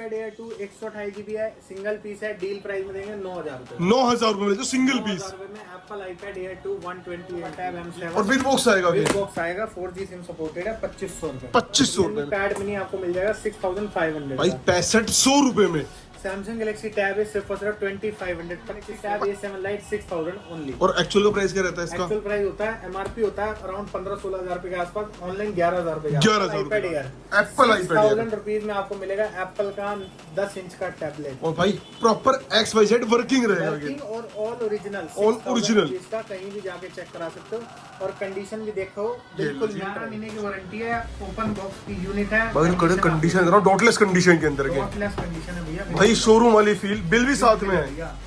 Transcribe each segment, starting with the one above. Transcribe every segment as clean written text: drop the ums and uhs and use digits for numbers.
Air 2 128GB है, single piece है, deal price में देंगे 9,000 रुपए। 9,000 रुपए में जो सिंगल पीस 9,000 रुपए में Apple iPad Air 2 128 tab M7 और विद बॉक्स आएगा। विद बॉक्स आएगा, 4G सिम सपोर्टेड है, 2500 रुपए। 2500 रुपए में पैड मिनी आपको मिल जाएगा 6500 भाई 6500 रुपए में। सैमसंग गैलेक्सी टैब है सिर्फ और सिर्फ 2500, टैब A7 लाइट 6000 ओनली। और एक्चुअल का प्राइस क्या रहता है इसका? एक्चुअल प्राइस होता है, एमआरपी होता है अराउंड 15-16 हजार रुपए के आसपास, ऑनलाइन 11,000 रुपए। 11,000 iPad air Apple iPad air 6000 rupees में आपको मिलेगा एप्पल का 10 इंच का टैबलेट। और भाई प्रॉपर XYZ वर्किंग रहेगा। वर्किंग और ऑल ओरिजिनल, All original। इसका कहीं भी जाके चेक करा सकते हो, और कंडीशन भी देखो बिल्कुल 11 महीने की वारंटी है, ओपन बॉक्स की यूनिट है भाई कड़े कंडीशन डॉटलेस कंडीशन के अंदर के डॉटलेस कंडीशन है भैया। भाई शोरूम वाली फील, बिल भी साथ में है।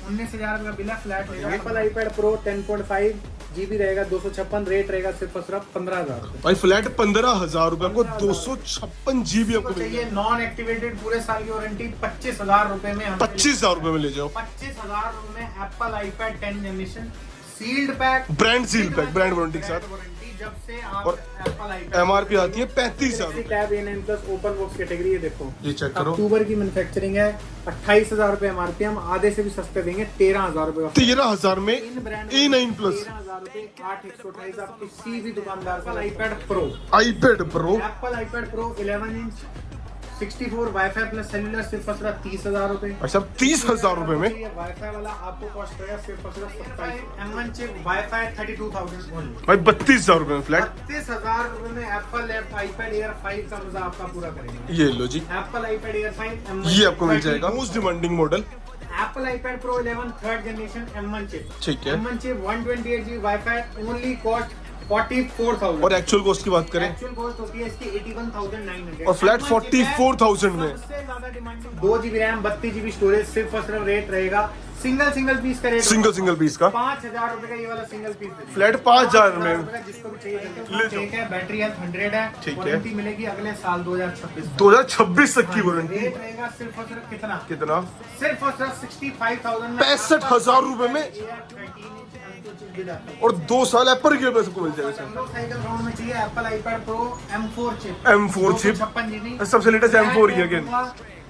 19,000 का बिल है, फ्लैट रहेगा। एप्पल आईपैड प्रो 10.5GB रहेगा, 256, रेट रहेगा सिर्फ और सिर्फ 15,000 रुपए। भाई फ्लैट 15,000 रुपए आपको 256GB आपको चाहिए नॉन एक्टिवेटेड पूरे साल की वारंटी 25,000 रुपए में। 25,000 रुपए में ले जाओ। 25,000 रुपए में Apple iPad 10 generation sealed pack, brand seal pack, brand warranty के साथ। वारंटी जब से आप और एप्पल आईपैड MRP आती है 35,000 tab A9 plus open box category है। देखो ये चेक करो, अक्टूबर की मैन्युफैक्चरिंग है, 28,000 रुपए एमआरपी, हम आधे से भी सस्ते देंगे 13,000 रुपए। 13,000 में इन ब्रांड A9 प्लस 13,000 रुपए 8,128 आप किसी भी दुकानदार का iPad pro, iPad pro Apple iPad pro 11 inch 64 wifi plus cellular सिर्फ और सिर्फ 30,000 रुपए। अच्छा 30,000 रुपए में। ये वाईफाई वाला आपको कॉस्ट पड़ेगा सिर्फ और सिर्फ 27। M1 chip wifi 32,000 only. भाई 32,000 रुपए में फ्लैट। 32,000 रुपए में एप्पल आईपैड एयर 5 का मजा आपका पूरा करेगा। ये लो जी, एप्पल आईपैड एयर 5 ये आपको मिल जाएगा most demanding model. Apple iPad pro 11 third generation M1 chip. ठीक है। M1 chip 128GB wifi only cost 44,000। और एक्चुअल कॉस्ट की बात करें एक्चुअल कॉस्ट होती है इसकी 81,900 और फ्लैट 44,000 में। सबसे ज्यादा demanding 2GB RAM 32GB storage, सिर्फ और सिर्फ रेट रहेगा सिंगल पीस का रेट, सिंगल पीस का 5,000 रुपए का ये वाला सिंगल पीस फ्लैट 5,000 में। जिसको भी चाहिए ठीक है। बैटरी हेल्थ 100 है, ठीक है। वारंटी मिलेगी अगले साल 2026 2026 तक की वारंटी। रेट रहेगा सिर्फ और सिर्फ कितना कितना? सिर्फ और सिर्फ 65,000 में 65,000 रुपए में। और 2 साल एप्पल के पैसे को मिल जाएगा। साइकिल राउंड में चाहिए Apple iPad pro M4 chip, M4 chip 56GB सबसे लेटेस्ट M4 ही अगेन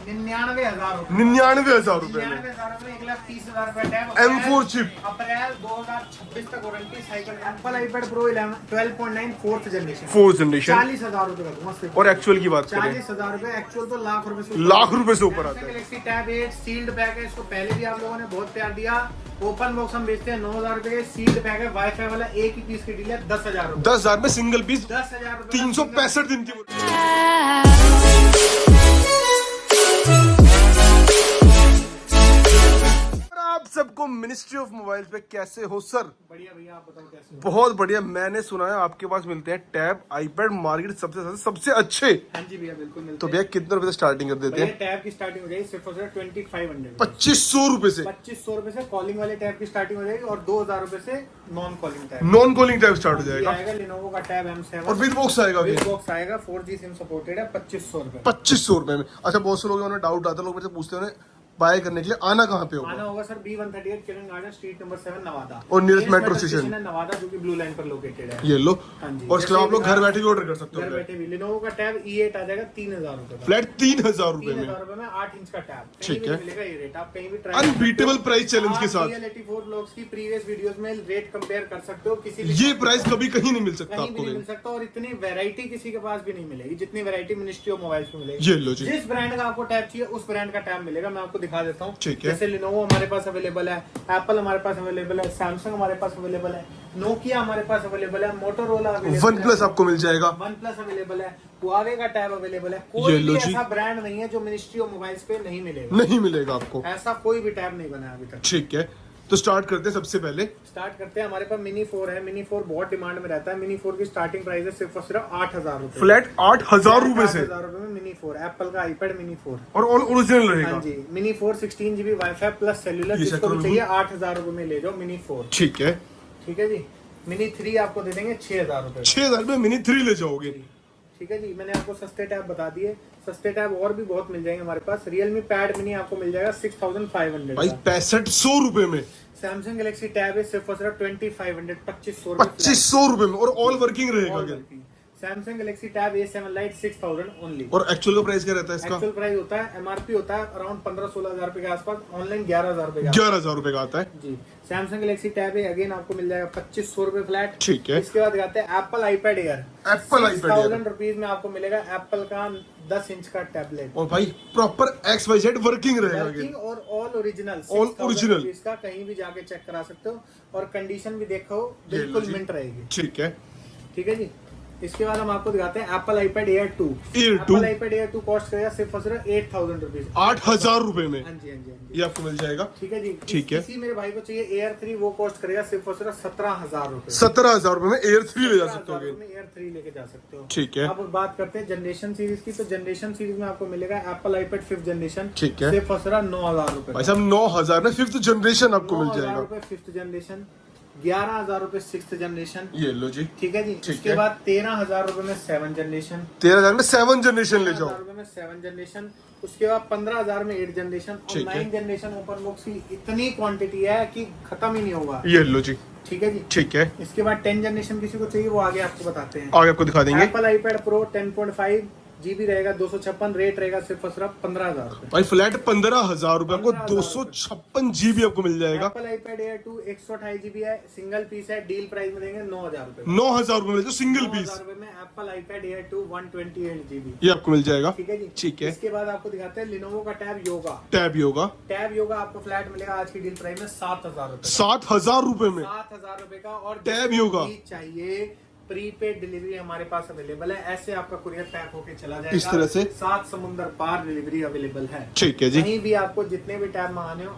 99,000 रुपए। 99,000 रुपए में 99,000 रुपए 1,30,000 रुपए टैब। M4 चिप अप्रैल 2026 तक warranty cycle. Apple iPad Pro 12.9 fourth generation 4th generation. 40,000 रुपए का मस्त। और एक्चुअल की बात करें 40,000 रुपए, एक्चुअल तो लाख रुपए से लाख रुपए से ऊपर आता है। गैलेक्सी टैब 8 सील्ड पैक है, इसको पहले भी आप लोगों ने बहुत प्यार दिया। ओपन बॉक्स हम बेचते हैं 9,000 रुपए, सील्ड पैक है, वाईफाई वाला एक ही पीस की डील है 10,000 रुपए। 10,000 में सिंगल पीस 10,000 रुपए 365 दिन की। आप सबको मिनिस्ट्री ऑफ मोबाइल्स पे कैसे हो सर? बढ़िया भैया, आप बताओ कैसे हो? बहुत बढ़िया। मैंने सुना है आपके पास मिलते हैं टैब आईपैड मार्केट सबसे अच्छे। हाँ जी भैया, बिल्कुल मिलते तो भैया कितने रुपए से स्टार्टिंग कर देते हैं। हैं? टैब की स्टार्टिंग हो जाएगी सिर्फ और सिर्फ 2500 2500 रुपए से। 2500 रुपए से कॉलिंग वाले टैब की स्टार्टिंग हो जाएगी, और 2,000 रुपए से non calling tab. Non calling tab start हो ये जाएगा। आएगा लिनोवो का टैब M7 और विद बॉक्स आएगा विद बॉक्स आएगा, 4G सिम सपोर्टेड है, 2500 रुपए। 2500 रुपए में। अच्छा बहुत से लोग उन्हें डाउट आता है, लोग मेरे से पूछते हैं बाय करने के लिए आना कहाँ पे आना होगा? होगा सर B138 किरण गार्डन स्ट्रीट नंबर 7 नवादा, और नियरेस्ट मेट्रो स्टेशन है नवादा, जो कि ब्लू लाइन पर लोकेटेड है। ये लो। हाँ जी। और इसके अलावा आप लोग घर बैठे भी ऑर्डर कर सकते घर हो। बैठे भी लिनोवो का टैब E8 आ जाएगा 3,000 रुपए का। फ्लैट 3,000 रुपए में 3,000 रुपए में 8 इंच का टैब। ठीक कहीं भी है। मिलेगा ये रेट, आप कहीं भी ट्राई अनबीटेबल प्राइस चैलेंज के साथ। Real84 ब्लॉग्स की प्रीवियस वीडियोस में रेट कंपेयर कर सकते हो, किसी भी ये प्राइस कभी कहीं नहीं मिल सकता कहीं आपको। भी नहीं मिल सकता, और इतनी वैरायटी किसी के पास भी नहीं मिलेगी जितनी वैरायटी मिनिस्ट्री ऑफ मोबाइल्स में मिलेगी। ये लो जी। जिस ब्रांड का आपको टैब चाहिए उस ब्रांड का टैब मिलेगा। मैं आपको दिखा देता हूँ। ठीक है। जैसे लिनोवो हमारे पास अवेलेबल है, एप्पल हमारे पास अवेलेबल है, सैमसंग हमारे पास अवेलेबल है, नोकिया हमारे पास अवेलेबल है, मोटोरोला अवेलेबल है, वन प्लस आपको मिल जाएगा, वन प्लस अवेलेबल है, हुआवे का टैब अवेलेबल है। कोई भी ऐसा ब्रांड नहीं है जो मिनिस्ट्री ऑफ मोबाइल्स पे नहीं मिलेगा। नहीं मिलेगा आपको। ऐसा कोई भी टैब नहीं बना अभी तक। ठीक है, तो स्टार्ट करते हैं। सबसे पहले स्टार्ट करते हैं। हमारे पास मिनी 4 है। मिनी 4 बहुत डिमांड में रहता है। मिनी 4 की स्टार्टिंग प्राइस है सिर्फ और सिर्फ 8,000 रुपए। फ्लैट 8,000 रुपए से 8,000 रुपए में मिनी 4 एप्पल का आईपैड मिनी 4। और ऑल ओरिजिनल रहेगा। हाँ जी, mini 4 16GB wifi plus cellular, ये जिसको चेक भी चाहिए 8,000 रुपए में ले जाओ मिनी 4। ठीक है। ठीक है जी। मिनी 3 आपको दे देंगे 6,000 रुपए। 6,000 में मिनी 3 ले जाओगे। ठीक है जी। मैंने आपको सस्ते टैब बता दिए। सस्ते टैब और भी बहुत मिल जाएंगे हमारे पास। रियलमी पैड मिनी आपको मिल जाएगा 6500 भाई 6500 रुपए में। सैमसंग गैलेक्सी टैब है सिर्फ और सिर्फ 2500 2500 रुपए में और ऑल वर्किंग रहेगा। Samsung Galaxy tab A7 light 6000 only. और एक्चुअल का प्राइस क्या रहता है इसका? एक्चुअल प्राइस होता है MRP होता है अराउंड 15-16 हजार रुपए के आसपास, ऑनलाइन 11,000 रुपए का 11,000 रुपए का आता है जी। सैमसंग गैलेक्सी टैब है, अगेन आपको मिल जाएगा 2500 रुपए फ्लैट। ठीक है। इसके बाद दिखाते हैं Apple iPad air. Apple iPad Air। 6000 rupees में आपको मिलेगा एप्पल का 10 इंच का टैबलेट, और भाई प्रॉपर XYZ वर्किंग रहेगा वर्किंग और ऑल ओरिजिनल। All original। इसका कहीं भी जाके चेक करा सकते हो और कंडीशन भी देखो बिल्कुल मिंट रहेगी। ठीक है। ठीक है जी। इसके बाद हम आपको दिखाते हैं Apple iPad air 2। Apple iPad air 2 cost करेगा सिर्फ और सिर्फ 8000 रुपीज, 8,000 रुपए में। हाँ जी हाँ जी हाँ जी। ये आपको मिल जाएगा। ठीक है जी। ठीक है। किसी मेरे भाई को चाहिए एयर 3, वो कॉस्ट करेगा सिर्फ और सिर्फ 17,000 रुपए। 17,000 रुपए में एयर 3 ले जा सकते हो। एयर 3 लेके जा सकते हो। ठीक है। अब बात करते हैं जनरेशन सीरीज की, तो जनरेशन सीरीज में आपको मिलेगा एप्पल आईपैड 5th जनरेशन। ठीक है। सिर्फ और सिर्फ 9,000 रुपए। भाई साहब 9,000 में 5th जनरेशन आपको मिल 9,000 जाएगा। रुपए 5th जनरेशन, 11,000 रुपए 6th जनरेशन। ये लो जी। ठीक है जी। ठीक उसके है। बाद 13,000 रुपए में 7th जनरेशन। 13,000 में 7 जनरेशन ले जाओ। 13,000 रुपए में 7th जनरेशन। उसके बाद 15,000 में 8th जनरेशन और ठीक है। 9th जनरेशन ओपन बॉक्स की इतनी क्वांटिटी है कि खत्म ही नहीं होगा। ये लो जी। ठीक है जी। ठीक है। इसके बाद 10th जनरेशन किसी को चाहिए वो आगे आपको बताते हैं। आगे आपको दिखा देंगे। एप्पल आईपैड प्रो 10.5 GB रहेगा, 256, रेट रहेगा सिर्फ और सिर्फ 15,000 रुपए। भाई फ्लैट 15,000 रुपए आपको 15,000 256 GB आपको मिल जाएगा। एप्पल आईपैड एयर 2 128 GB है, सिंगल पीस है, डील प्राइस में देंगे 9,000 रुपए। 9,000 रुपए में जो सिंगल पीस 9,000 रुपए में एप्पल आईपैड एयर 2 128 GB। ये आपको मिल जाएगा। ठीक है जी। ठीक है। इसके बाद आपको दिखाते हैं लिनोवो का tab yoga. Tab yoga. Tab yoga आपको फ्लैट मिलेगा आज की डील प्राइस में 7,000 रुपए। 7,000 रुपए में 7,000 रुपए का। और टैब जिसको योगा। भी चाहिए प्रीपेड डिलीवरी हमारे पास अवेलेबल है, ऐसे आपका कुरियर पैक होके चला जाएगा। इस तरह से 7 समुंदर पार डिलीवरी अवेलेबल है। ठीक है जी। कहीं भी आपको जितने भी टैब मंगाने हो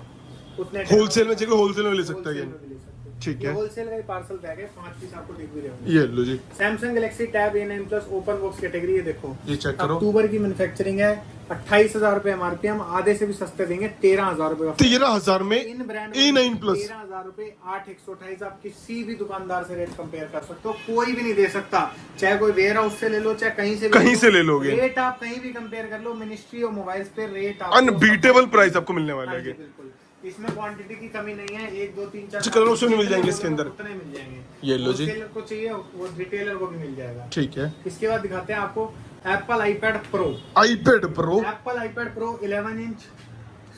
उतने होलसेल में चाहिए होलसेल में ले सकता है। ठीक है। होलसेल का पार्सल बैग है, 5 पीस आपको दिख भी रहे होंगे। ये लो जी। Samsung Galaxy Tab A9 plus open box category है, देखो ये चेक करो। अक्टूबर की मैन्युफैक्चरिंग है, 28,000 रुपए MRP, हम आधे से भी सस्ते देंगे 13,000 रुपए का। 13,000 में इन ब्रांड A9 प्लस 13,000 रुपए 8,128। आप किसी भी दुकानदार से रेट कंपेयर कर सकते हो, कोई भी नहीं दे सकता। चाहे कोई वेयर हाउस से ले लो, चाहे कहीं से कहीं से ले लोगे। रेट आप कहीं भी कंपेयर कर लो, मिनिस्ट्री और मोबाइल्स पे रेट अनबीटेबल प्राइस आपको मिलने वाला है। बिल्कुल। इसमें क्वांटिटी की कमी नहीं है, 1 2 3 4 कलर ऑप्शन मिल जाएंगे इसके अंदर, उतने मिल जाएंगे। ये लो जी। होलसेलर को चाहिए वो रिटेलर को भी मिल जाएगा। ठीक है। इसके बाद दिखाते हैं आपको Apple iPad pro. IPad pro. Apple iPad pro 11 inch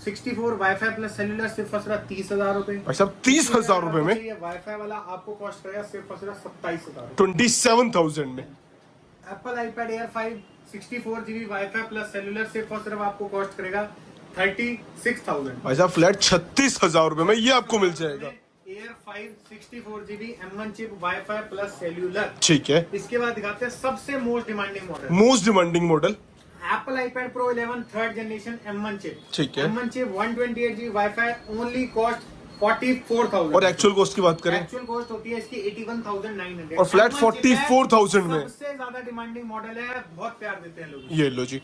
64 wifi plus cellular सिर्फ और सिर्फ 30,000 रुपए। अच्छा 30,000 रुपए में ये वाईफाई वाला आपको कॉस्ट करेगा सिर्फ और सिर्फ 27,000। 27,000 में Apple iPad Air 5 64 GB wifi plus cellular सिर्फ और सिर्फ आपको कॉस्ट करेगा 36,000। भाई साहब फ्लैट 36,000 रुपए में ये आपको मिल जाएगा। Air 5 64 GB M1 chip wifi plus cellular. ठीक है। इसके बाद दिखाते हैं सबसे most demanding model, most demanding model Apple iPad pro 11 3rd generation M1 chip. ठीक है। M1 chip 128 GB wifi, only cost 44,000। और एक्चुअल कॉस्ट की बात करें एक्चुअल कॉस्ट होती है इसकी 81,900 और फ्लैट M1 चिप है, 44,000 में। सबसे ज्यादा डिमांडिंग मॉडल है, बहुत प्यार देते हैं लोग। ये लो जी।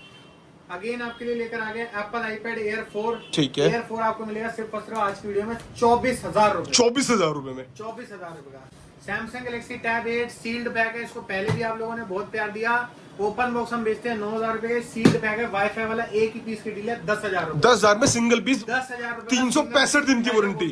अगेन आपके लिए लेकर आ गए एप्पल आईपैड एयर 4। ठीक है। एयर 4 आपको मिलेगा सिर्फ और सिर्फ आज की वीडियो में 24,000 रुपए। 24,000 रुपए में 24,000 रुपए का Samsung Galaxy Tab 8 sealed pack है। इसको पहले भी आप लोगों ने बहुत प्यार दिया। ओपन बॉक्स हम बेचते हैं 9,000 रुपए के, सील्ड पैक है, वाईफाई वाला, एक ही पीस की डील है 10,000 रुपए। 10,000 में सिंगल पीस 10,000 रुपए, 365 दिन की वारंटी।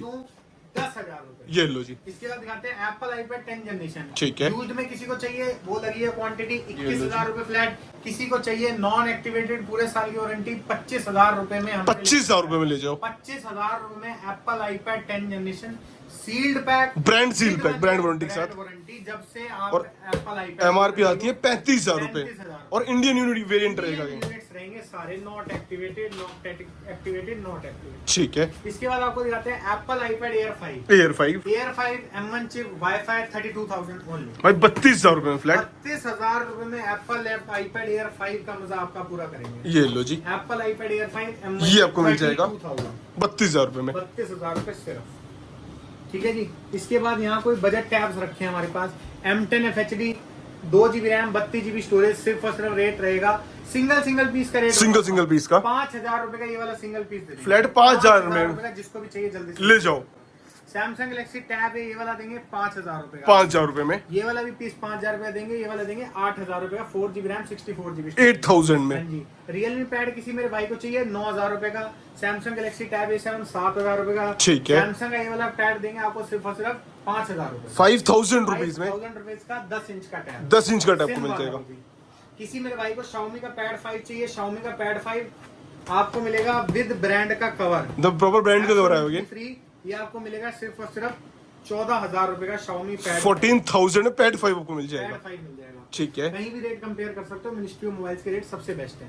10,000 रुपए। ये लो जी। इसके बाद दिखाते हैं एप्पल आईपैड 10 जनरेशन। ठीक है। यूज्ड में किसी को चाहिए वो लगी है क्वांटिटी 21,000 रुपए फ्लैट। किसी को चाहिए नॉन एक्टिवेटेड पूरे साल की वारंटी 25,000 रुपए में, 25,000 रुपए में ले जाओ। 25,000 रुपए में Apple iPad 10 generation sealed pack, brand seal pack, brand warranty के साथ। वारंटी जब से आप और एप्पल आईपैड MRP आती है 35,000 रुपए 35,000 और इंडियन यूनिट वेरिएंट रहेगा ये। यूनिट्स रहेंगे सारे not activated, not activated, not activated. ठीक है। इसके बाद आपको दिखाते हैं Apple iPad Air 5। Air 5 air 5 M1 chip wifi 32,000 only. भाई 32,000 रुपए में फ्लैट। 32,000 रुपए में एप्पल आईपैड एयर 5 का मजा आपका पूरा करेंगे। ये लो जी। एप्पल आईपैड एयर 5 M1 ये आपको मिल जाएगा 32,000 32,000 रुपए में। 32,000 रुपए सिर्फ। ठीक है जी। इसके बाद यहाँ कोई बजट टैब्स रखे हैं हमारे पास, M10 FHD 2 GB RAM 32 GB storage, सिर्फ और सिर्फ रेट रहेगा सिंगल पीस का रेट, सिंगल पीस का 5,000 रुपए का ये वाला सिंगल पीस दे देंगे। फ्लैट 5,000 में रुपए का, जिसको भी चाहिए जल्दी से ले जाओ। सैमसंग गैलेक्सी टैब है, ये वाला देंगे 5,000 रुपए का। 5,000 रुपए में। ये वाला भी पीस 5,000 रुपए देंगे, ये वाला देंगे 8,000 रुपए का, 4GB रैम 64GB। 8,000 में। हाँ जी। रियलमी पैड किसी मेरे भाई को चाहिए 9,000 रुपए का। सैमसंग गैलेक्सी टैब A7 7,000 रुपए का। ठीक है। सैमसंग का ये वाला पैड देंगे आपको सिर्फ और सिर्फ 5,000 रुपए। 5,000 रुपीज में 5,000 रुपए का 10 इंच का टैब। 10 इंच का टैब को सिम मिल वाला जाएगा। वो भी। किसी मेरे भाई को Xiaomi का पैड 5 चाहिए, Xiaomi का पैड 5 आपको मिलेगा विद ब्रांड का कवर। द प्रॉपर ब्रांड का कवर आएगा। फ्री ये आपको मिलेगा सिर्फ और सिर्फ 14,000 रुपए का Xiaomi पैड। 14,000 में पैड 5 आपको मिल जाएगा। पैड 5 मिल जाएगा। ठीक है। कहीं भी रेट कंपेयर कर सकते हो, मिनिस्ट्री ऑफ मोबाइल्स के रेट सबसे बेस्ट है।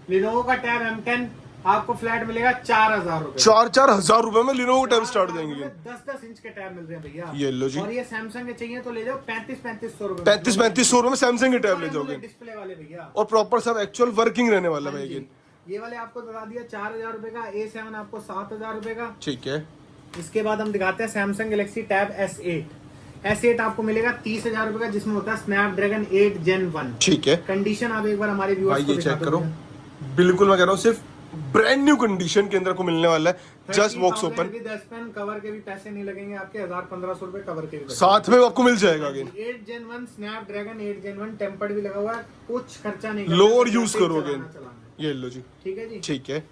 Lenovo का टैब M10 आपको फ्लैट मिलेगा 4,000 रुपए। 4,000 रुपए में लिनोवो टैब स्टार्ट जाएंगे। 10-10 इंच के टैब मिल रहे हैं भैया। ये लो जी। और ये सैमसंग के चाहिए तो ले जाओ 35-3500 रुपए। 35-3500 रुपए में सैमसंग के टैब ले जाओगे। डिस्प्ले वाले भैया। और प्रॉपर सब एक्चुअल वर्किंग रहने वाला हाँ है जी। ये वाले आपको बता दिया 4,000 रुपए का। A7 आपको 7,000 रुपए का। ठीक है। इसके बाद हम दिखाते हैं सैमसंग गैलेक्सी टैब S8 आपको मिलेगा 30,000 रुपए का, जिसमें होता है स्नैपड्रैगन 8 Gen 1। ठीक है कंडीशन आप एक बार हमारे भाई व्यूअर्स को ये दिखा चेक दो करो, भैया। बिल्कुल मैं कह रहा हूँ सिर्फ ब्रांड न्यू कंडीशन के अंदर को मिलने वाला है। Just box 30,000 open, with S Pen, cover के भी पैसे नहीं लगेंगे आपके। 1,000-1,500 रुपए कवर के भी बचेंगे। साथ में आपको मिल जाएगा again. 8 Gen 1 Snapdragon 8 Gen 1 tempered भी लगा हुआ है, कुछ खर्चा नहीं लो और करना, यूज चलाना करोगे। चलाना। ये लो जी। ठीक है जी। ठीक है।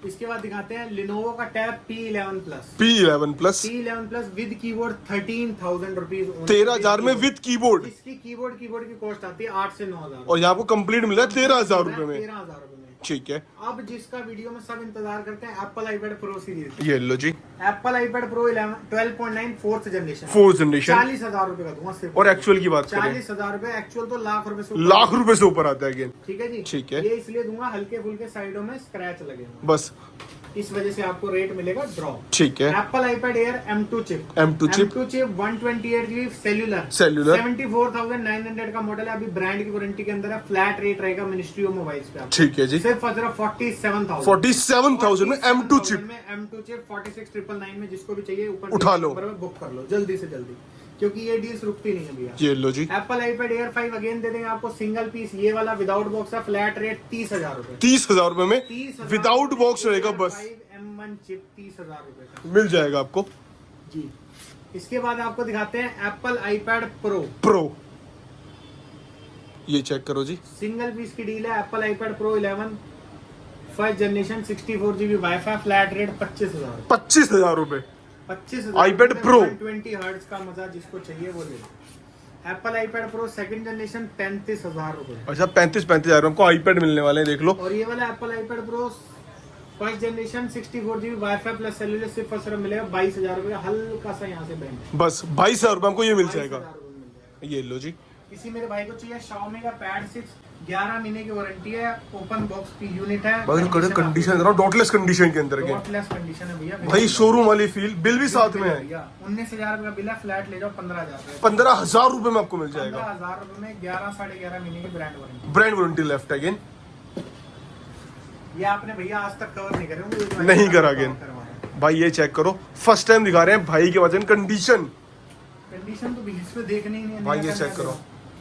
इसके बाद दिखाते हैं Lenovo का tab P11 Plus। P11 plus P11 Plus with keyboard 13,000 rupees. 13,000 में विद कीबोर्ड। इसकी कीबोर्ड की कॉस्ट आती है 8 से 9,000। और यहाँ आपको कंप्लीट मिला है 13,000 रुपए में। 13,000 रुपए में। ठीक है। अब जिसका वीडियो में सब इंतजार करते हैं, एप्पल आईपैड प्रो सीरीज। ये लो जी। Apple iPad Pro 12.9 4th generation. 4th generation. 40,000 रुपए का दूंगा सिर्फ। और एक्चुअल की बात करें 40,000 रुपए, एक्चुअल तो लाख रुपए से लाख रुपए से ऊपर आता है अगेन। ठीक है जी। ठीक है। ये इसलिए दूंगा हल्के फुल्के साइडों में स्क्रैच लगे हुए, बस इस वजह से आपको रेट मिलेगा ड्रॉप। ठीक है। Apple iPad Air M2 chip. M2 chip 128GB cellular. Cellular 74,900 का मॉडल है, अभी ब्रांड की वारंटी के अंदर है। फ्लैट रेट रहेगा मिनिस्ट्री ऑफ मोबाइल्स पे आपको। ठीक है जी। सिर्फ 47,000 47,000 में M2 चिप। में M2 चिप 46,999 में, जिसको भी चाहिए ऊपर उठा लो। नंबर में बुक कर लो जल्दी से जल्दी, क्योंकि ये डील्स रुकती नहीं है भैया। ये लो जी। एप्पल आईपैड एयर 5 अगेन दे देंगे आपको सिंगल पीस, ये वाला विदाउट बॉक्स है। फ्लैट रेट 30,000 रुपए। 30,000 रुपए में 30,000 विदाउट बॉक्स रहेगा बस। M1 चिप 30,000 रुपए का मिल जाएगा आपको जी। इसके बाद आपको दिखाते हैं एप्पल आईपैड प्रो। ये चेक करो जी। सिंगल पीस की डील है। Apple iPad pro 11 first generation 64GB wifi, flat rate 25,000। 25,000 रुपए 25,000 iPad Pro। 120 हर्ट्ज का मजा जिसको चाहिए वो ले लो। Apple iPad Pro second generation 35,000 रुपए। अच्छा 35,000 आपको आईपैड मिलने वाले हैं, देख लो। और ये वाला Apple iPad pro first generation 64GB wifi plus cellular सिर्फ और सिर्फ मिलेगा 22,000 रुपए का। हल्का सा यहाँ से बैंक बस 22,000 रुपए आपको ये मिल जाएगा। 22,000 रुपए मिल जाएगा। ये लो जी। किसी मेरे भाई को चाहिए Xiaomi का पैड 6, 11 महीने की वारंटी है, ओपन बॉक्स की यूनिट है। कंडीशन डॉटलेस कंडीशन के अंदर डॉटलेस कंडीशन है भैया। भाई शोरूम वाली फील, बिल भी साथ में है। 19,000 का बिल है, फ्लैट ले जाओ 15,000। 15,000 रुपए में आपको मिल जाएगा। 15,000 रुपए में 11 साढ़े 11 महीने की brand warranty. Brand warranty left again. ये आपने भैया आज तक कवर नहीं करे होंगे। नहीं करा अगेन। भाई ये चेक करो, फर्स्ट टाइम दिखा रहे हैं भाई के वजन कंडीशन तो भैया इसमें देखने ही नहीं है। भाई ये चेक करो,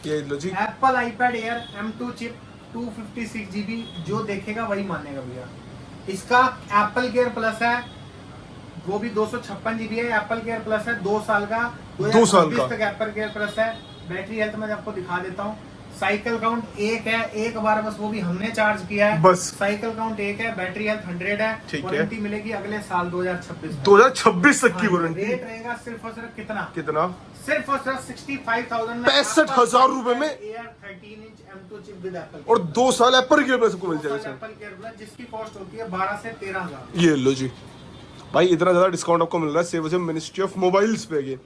ये लो जी। Apple iPad Air M2 chip 256GB, जो देखेगा वही मानेगा भैया। इसका एप्पल केयर प्लस है, वो भी 256GB है। एप्पल केयर प्लस है 2 साल का, 2 साल का तक एप्पल केयर प्लस है। बैटरी हेल्थ मैं आपको दिखा देता हूँ। साइकिल काउंट 1 है, एक बार बस वो भी हमने चार्ज किया है बस। साइकिल काउंट 1 है। बैटरी हेल्थ 100 है। ठीक है। वारंटी मिलेगी अगले साल 2026 2026 तक की वारंटी। रेट रहेगा सिर्फ और सिर्फ कितना सिर्फ और सिर्फ 65,000 में। 65,000 रुपए में air 13 inch M2 chip with Apple और 2 साल एप्पल केयर प्लस को मिल जाएगा। एप्पल केयर प्लस जिसकी कॉस्ट होती है 12 से 13,000। ये लो जी। भाई इतना ज्यादा डिस्काउंट आपको मिल रहा है सेव मिनिस्ट्री ऑफ मोबाइल्स पे अगेन।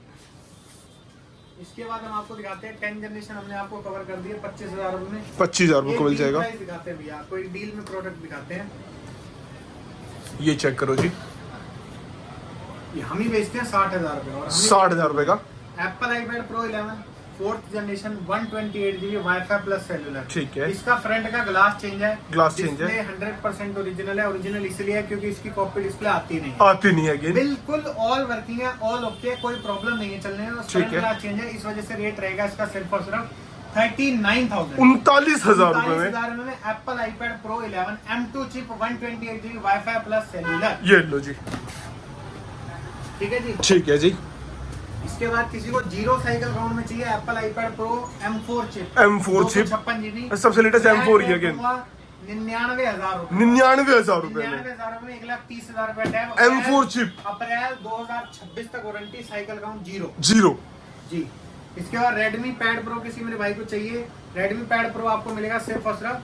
इसके बाद हम आपको दिखाते हैं 10 जनरेशन, हमने आपको कवर कर दिया 25,000 रुपए में। 25,000 रुपए को मिल जाएगा। दिखाते हैं भैया, कोई डील में प्रोडक्ट दिखाते हैं। ये चेक करो जी। ये हम ही बेचते हैं 60,000 रुपए। और 60,000 रुपए का Apple iPad pro 11 4th generation 128GB wifi plus cellular. ठीक है। इसका फ्रंट का ग्लास चेंज है। ग्लास चेंज है। 100% ओरिजिनल है। ओरिजिनल इसलिए है क्योंकि इसकी कॉपी डिस्प्ले आती नहीं है। आती नहीं है अगेन। बिल्कुल ऑल वर्किंग है, ऑल ओके, कोई प्रॉब्लम नहीं है चलने में। ठीक है। ग्लास चेंज है, इस वजह से रेट रहेगा इसका सिर्फ और सिर्फ 39,000 39,000 रुपए में Apple iPad pro 11 M2 chip 128GB wifi plus cellular. ये लो जी। ठीक है जी। ठीक है जी। इसके बाद किसी को जीरो साइकिल काउंट में चाहिए Apple iPad pro M4 chip, M4 chip 56 GB, सबसे लेटेस्ट M4 ही अगेन 99,000 रुपए, 99,000 रुपए में 99,000 में 1,30,000 रुपए टैब, M4 चिप, अप्रैल 2026 तक warranty, cycle count zero zero जी। इसके बाद रेडमी पैड प्रो किसी मेरे भाई को चाहिए, रेडमी पैड प्रो आपको मिलेगा सिर्फ और सिर्फ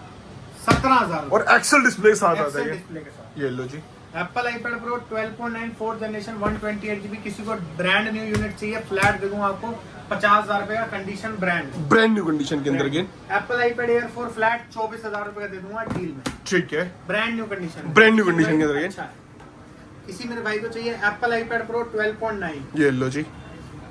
17,000 और एक्सेल डिस्प्ले के साथ आता है डिस्प्ले के साथ। ये लो जी। Apple iPad Pro 12.9 4th generation 128 GB, किसी को ब्रांड न्यू यूनिट चाहिए, फ्लैट दे दूंगा आपको 50,000 रुपए का, कंडीशन ब्रांड न्यू कंडीशन के अंदर again. Apple iPad air 4 flat 24,000 रुपए का दे दूंगा डील में, ठीक है, ब्रांड न्यू कंडीशन, के अंदर अगेन। अच्छा है। किसी मेरे भाई को चाहिए एप्पल आईपैड प्रो 12.9, ये लो जी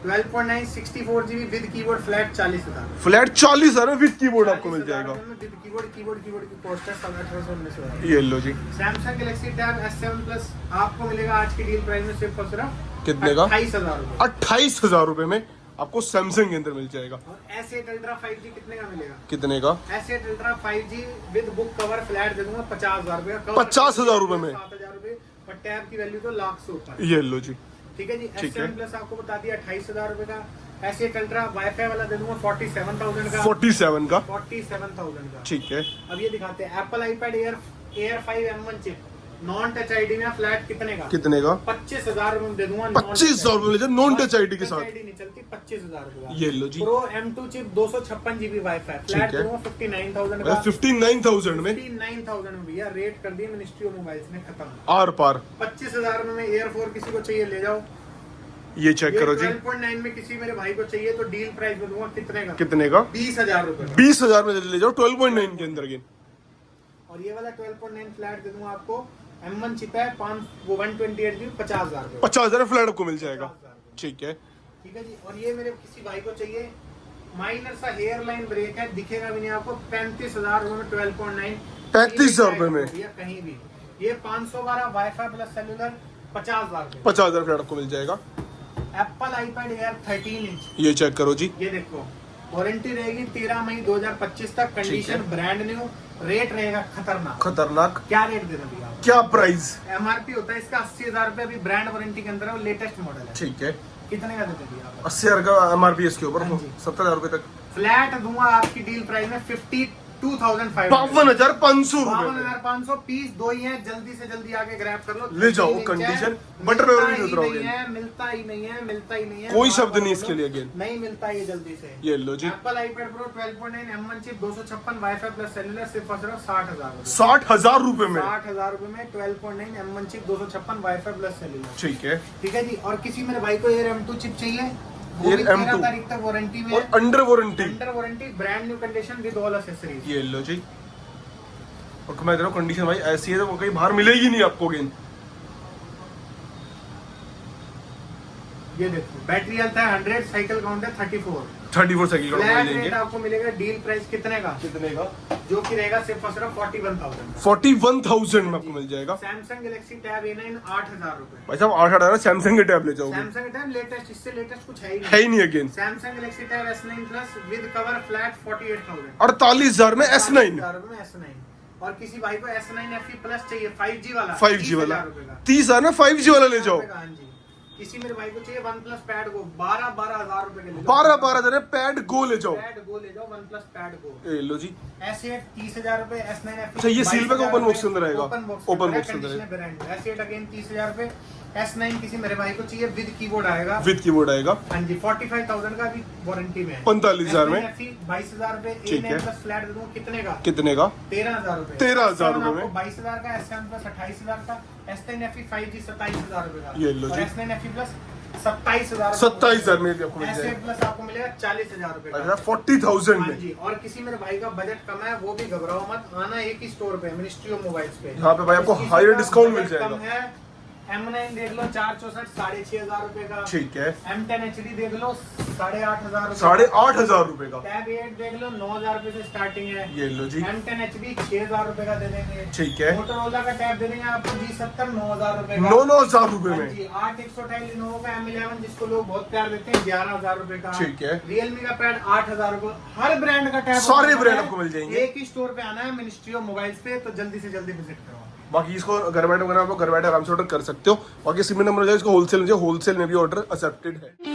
12.9 64 GB with keyboard, flat 40,000, flat 40,000 में विद कीबोर्ड आपको मिल 40,000 जाएगा। में विद कीबोर्ड की कॉस्ट है 18,19,000। ये लो जी। Samsung Galaxy Tab S7 plus आपको मिलेगा आज की डील प्राइस में सिर्फ और सिर्फ कितने का? 28,000 रुपए, 28,000 रुपए में आपको सैमसंग के अंदर मिल जाएगा। और S8 अल्ट्रा 5G कितने का मिलेगा? कितने का? S8 Ultra 5G with book cover flat दे दूंगा 50,000 रुपए, 50,000 रुपए में 7,000 रुपए, और टैब की वैल्यू तो लाख से ऊपर। ये लो जी। ठीक है जी। ठीक है। S7 प्लस आपको बता दिया 28,000 रुपए का। S8 अल्ट्रा वाईफाई वाला दे दूंगा 47,000 का, 47 का, 47,000 का। ठीक है। अब ये दिखाते हैं Apple iPad Air 5 M1 chip non touch ID में, फ्लैट कितने का? कितने का? 25,000 रुपए में दे दूंगा। 25,000 रुपए ले नॉन टच आईडी के साथ। आईडी नहीं चलती, 25,000 रुपए का। ये लो जी। Pro M2 chip 256 GB wifi, flat है। दूंगा 59,000 का। 59,000 में 59,000 में भैया रेट कर दी मिनिस्ट्री ऑफ मोबाइल्स ने, खत्म। आर पार। 25,000 में एयर 4 किसी को चाहिए ले जाओ। ये चेक ये करो जी। 12.9 में किसी मेरे भाई को चाहिए तो डील प्राइस में दूंगा कितने का? कितने का? 20,000 रुपए का। 20,000 में ले जाओ 12.9 के अंदर अगेन। और ये वाला 12.9 फ्लैट दे दूंगा आपको, M1 चिप है 128 GB 50,000 रुपए, 50,000 फ्लैट आपको मिल जाएगा। 50,000 ठीक है। ठीक है जी। और ये मेरे किसी भाई को चाहिए, माइनर सा हेयर लाइन ब्रेक है, दिखेगा भी नहीं आपको, 35,000 रुपए में 12.9, 35,000 रुपए में भैया कहीं भी। ये 512 वाईफाई प्लस सेलुलर 50,000 रुपए। 50,000 फ्लैट आपको मिल जाएगा। एप्पल आईपैड एयर 13 इंच, ये चेक करो जी। ये देखो, वारंटी रहेगी 13 मई 2025 तक, कंडीशन ब्रांड न्यू, रेट रहेगा खतरनाक। खतरनाक। क्या रेट दे रहे भैया? क्या प्राइस? MRP होता है इसका 80,000 रुपए, अभी ब्रांड वारंटी के अंदर है, वो लेटेस्ट मॉडल है। ठीक है। कितने का देते भैया? 80,000 का MRP इसके ऊपर, हाँ जी। 70,000 रुपए तक। फ्लैट दूंगा आपकी डील प्राइस में 52,500, 52,500 रुपए में 52,500। पीस दो ही है, जल्दी से जल्दी आके ग्रैब कर लो, ले जाओ। कंडीशन बटर पेपर भी उतराओगे। मिलता ही नहीं है, मिलता ही नहीं है, कोई शब्द नहीं इसके लिए अगेन। नहीं मिलता ये जल्दी से। ये लो जी। Apple iPad Pro 12.9 M1 chip 256 wifi plus cellular सिर्फ और सिर्फ 60,000 रुपए, 60,000 रुपए में 60,000 रुपए में 12.9 M1 chip 256 wifi plus cellular. ठीक है। ठीक है जी। और किसी मेरे भाई को एयर M2 चिप चाहिए, वो Air भी 13 M2 तारीख तक वारंटी में, और under warranty. Under warranty, brand new condition with all accessories. ये लो जी। और मैं दे रहा हूँ कंडीशन भाई ऐसी है तो वो कहीं बाहर मिलेगी नहीं आपको अगेन। ये देखो, बैटरी हेल्थ है 100, साइकिल काउंट है 34 साइकिल का फ्लैट लेंगे। रेट आपको मिलेगा डील प्राइस कितने का? कितने का? जो कि रहेगा सिर्फ और सिर्फ 41,000। 41,000 में आपको मिल जाएगा। सैमसंग गैलेक्सी टैब A9 8,000 रुपए। भाई साहब 8,000 सैमसंग के टैब ले जाओगे। सैमसंग टैब लेटेस्ट, इससे लेटेस्ट कुछ है ही है नहीं। ही नहीं again. Samsung Galaxy tab S9 plus with cover flat 48,000, 48,000 में S9। 48,000 रुपए में S9। और किसी भाई को S9 FE प्लस चाहिए 5G वाला, 5G वाला 30,000 रुपए का। 30,000 ना 5G वाला ले जाओ। हाँ जी। किसी मेरे भाई को चाहिए OnePlus पैड को 12,000 रुपए के ले जाओ। 12,000 पैड गो ले जाओ। पैड गो ले जाओ, OnePlus पैड गो। ये लो जी। S8 30,000 रुपए, S9 FE अच्छा, ये सील पैक ओपन बॉक्स के अंदर आएगा। ओपन बॉक्स ओपन के बॉक्स के अंदर अंदर है, कंडीशनर ब्रांड। S8 अगेन 30,000 रुपए, S9 किसी मेरे भाई को चाहिए विद कीबोर्ड आएगा, विद कीबोर्ड आएगा। हाँ जी 45,000 का भी वारंटी में है। 45,000 में। 22,000 रुपए, ठीक है। A9 प्लस फ्लैट दे दूंगा कितने का? कितने का? 13,000 रुपए। 13,000 रुपए में। 22,000 का, S7 प्लस 28,000 का, S9 FE 5G 27,000 रुपए का। ये लो और जी। S9 FE प्लस 27,000, 27,000 में भी आपको मिल S8 जाएगा। प्लस आपको मिलेगा 40,000 रुपए का। अच्छा 40,000 हाँ में। जी। और किसी मेरे भाई का बजट कम है, वो भी घबराओ मत, आना एक ही स्टोर पे, मिनिस्ट्री ऑफ मोबाइल्स पे। यहाँ पे भाई आपको किसी हायर का डिस्काउंट मिल बजट जाएगा। कम है, M9 देख लो 464 6,500 रुपए का। ठीक है। M10 HD देख लो 8,500 रुपए। 8,500 रुपए का। टैब 8 देख लो 9,000 रुपए से स्टार्टिंग है। ये लो जी। M10 HB 6,000 रुपए का दे देंगे। ठीक है। मोटोरोला का टैब दे देंगे आपको G70 9,000 रुपए का। 9,000 रुपए हाँ में। जी। 8,128 लिनोवो का M11 जिसको लोग बहुत प्यार देते हैं 11,000 रुपए का। ठीक है। रियलमी का पैड 8,000 रुपए। हर ब्रांड का टैब सारे ब्रांड आपको मिल जाएंगे। एक ही स्टोर पे आना है, मिनिस्ट्री ऑफ मोबाइल्स पे, तो जल्दी से जल्दी विजिट करो। बाकी इसको घर बैठे वगैरह आप लोग घर बैठे आराम से ऑर्डर कर सकते हो। बाकी सिम नंबर जो है इसको होलसेल में भी ऑर्डर एक्सेप्टेड है।